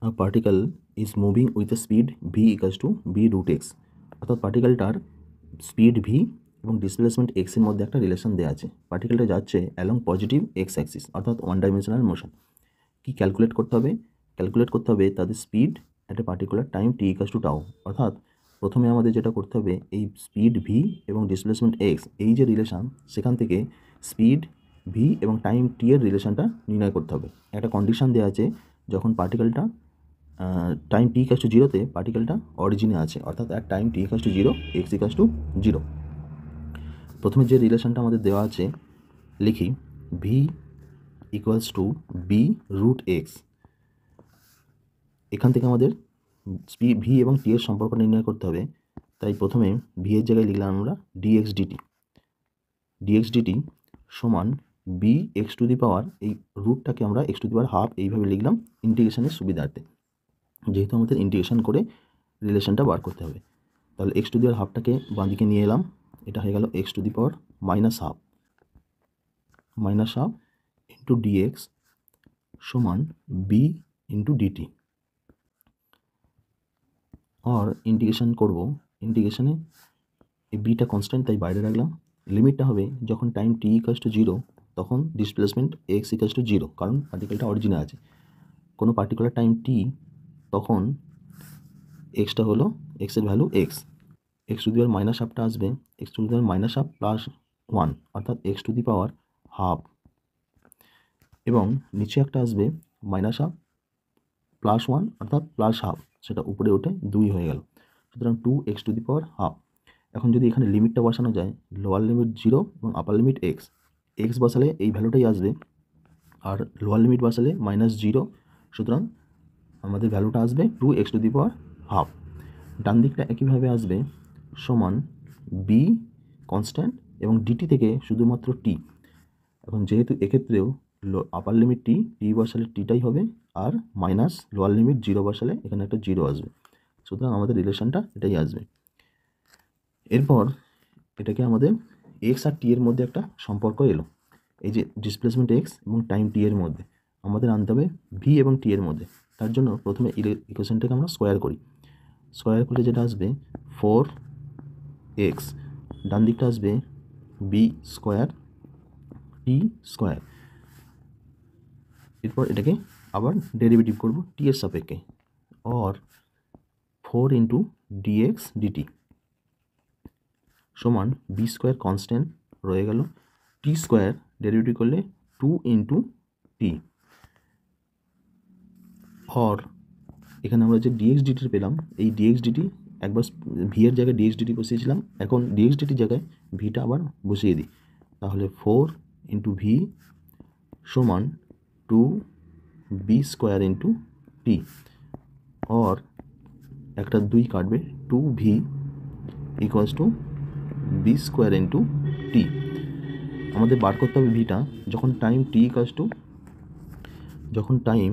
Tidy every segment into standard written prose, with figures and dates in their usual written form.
A particle is moving with a speed v equals to b root x, অর্থাৎ পার্টিকেলটার speed v এবং displacement x এর মধ্যে একটা relation দেওয়া আছে। পার্টিকেলটা যাচ্ছে অ্যালং পজিটিভ এক্স অ্যাক্সিস, অর্থাৎ ওয়ান ডাইমেনশনাল মোশন। কি ক্যালকুলেট করতে হবে? ক্যালকুলেট করতে হবে তাদের speed at a particular time T equals two tau. অর্থাৎ প্রথমে আমাদের যেটা করতে হবে, এই স্পিড v এবং ডিসপ্লেসমেন্ট x এই যে রিলেশন, সেখান থেকে স্পিড v এবং টাইম t এর রিলেশনটা নির্ণয় করতে হবে। একটা কন্ডিশন দেওয়া আছে, যখন পার্টিকেলটা টাইম টি ইকাস টু জিরোতে পার্টিকেলটা অরিজিনে আছে, অর্থাৎ at time T equals to zero X equals to zero. প্রথমে যে রিলেশনটা আমাদের দেওয়া আছে লিখি, V equals to B root X. এখান থেকে আমাদের ভি এবং টি এর সম্পর্ক নির্ণয় করতে হবে। তাই প্রথমে ভি এর জায়গায় লিখলাম আমরা ডিএক্স ডিটি। ডিএক্স ডিটি সমান বি এক্স টু দি পাওয়ার, এই রুটটাকে আমরা x to the power half এইভাবে লিখলাম ইন্টিগ্রেশনের সুবিধার্থে, যেহেতু আমাদের ইন্টিগ্রেশন করে রিলেশনটা বার করতে হবে। তাহলে এক্স টু দি পাওয়ার হাফটাকে বাঁ দিকে নিয়ে এলাম, এটা হয়ে গেল X to the power minus half into DX সমান বি ইন্টু ডিটি। আর ইন্টিগ্রেশন করব, ইন্টিগ্রেশনে এই বিটা কনস্ট্যান্ট তাই বাইরে রাখলাম। লিমিটটা হবে যখন time T equals to zero, তখন displacement X equals to zero, কারণ পার্টিকেলটা অরিজিনে আছে। কোনো পার্টিকুলার টাইম টি, তখন এক্সটা হলো এক্সের value X, X to the power minus হাফটা আসবে X to the power minus half plus one, অর্থাৎ X to the power half, এবং নিচে একটা আসবে মাইনাস হাফ প্লাস ওয়ান, অর্থাৎ প্লাস হাফ, সেটা উপরে ওঠে দুই হয়ে গেল। সুতরাং two X to the power half. এখন যদি এখানে লিমিটটা বসানো যায়, লোয়ার লিমিট জিরো এবং আপার লিমিট এক্স, এক্স বসালে এই ভ্যালুটাই আসবে, আর লোয়ার লিমিট বসালে মাইনাস জিরো, সুতরাং আমাদের ভ্যালুটা আসবে two X to the power half. ডান দিকটা একইভাবে আসবে সমান বি কনস্ট্যান্ট এবং ডিটি থেকে শুধুমাত্র টি। এখন যেহেতু এক্ষেত্রেও আপার লিমিট টি বসালে টিটাই হবে, আর মাইনাস লোয়ার লিমিট জিরো বসালে এখানে একটা জিরো আসবে, সুতরাং আমাদের রিলেশনটা এটাই আসবে। এরপর এটাকে আমাদের এক্স আর টি এর মধ্যে একটা সম্পর্ক এলো, এই যে ডিসপ্লেসমেন্ট এক্স এবং টাইম টি এর মধ্যে আমাদের আনতে হবে ভি এবং টি এর মধ্যে। তার জন্য প্রথমে ইকুয়েশনটাকে আমরা স্কোয়ার করি। স্কোয়ার করলে যেটা আসবে ফোর এক্স, ডান দিকটা আসবে বি স্কোয়ার টি স্কোয়ার। এরপর এটাকে আবার ডেরিভেটিভ করব টি এর সাপেক্ষে, और ফোর ইন্টু ডিএক্স ডিটি সমান বি স্কোয়ার কনস্ট্যান্ট রয়ে গেল, টি স্কোয়ার ডেরিভেটিভ করলে টু ইন্টু টি, और এখানে আমরা যে ডিএক্স ডিটি পেলাম, এই ডিএক্স ডিটি একবার ভি এর জায়গায় ডিএক্স ডিটি বসিয়েছিলাম, এখন ডিএক্স ডিটির জায়গায় ভিটা আবার বসিয়ে দিই, তাহলে ফোর ইন্টু ভি সমান two B square into T, और একটা দুই কাটবে, two V equals to B square into T. আমাদের বার করতে হবে ভিটা যখন টাইম টি ইকুয়ালস টু, যখন time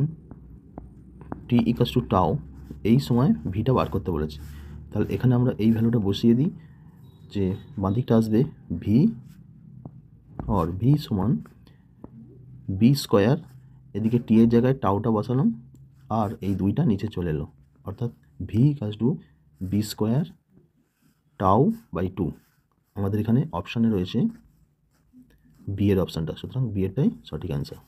T equals to tau, এই সময় ভিটা বার করতে বলেছে। তাহলে এখানে আমরা এই ভ্যালুটা বসিয়ে দিই, যে বাঁ দিকটা আসবে ভি, और ভি সমান বি স্কোয়ার, এদিকে টি এর জায়গায় টাউটা বসালাম, আর এই দুইটা নিচে চলে এলো, অর্থাৎ V equals to B square tau by two. আমাদের এখানে অপশানে রয়েছে বি এর অপশানটা, সুতরাং বি এরটাই সঠিক অ্যান্সার।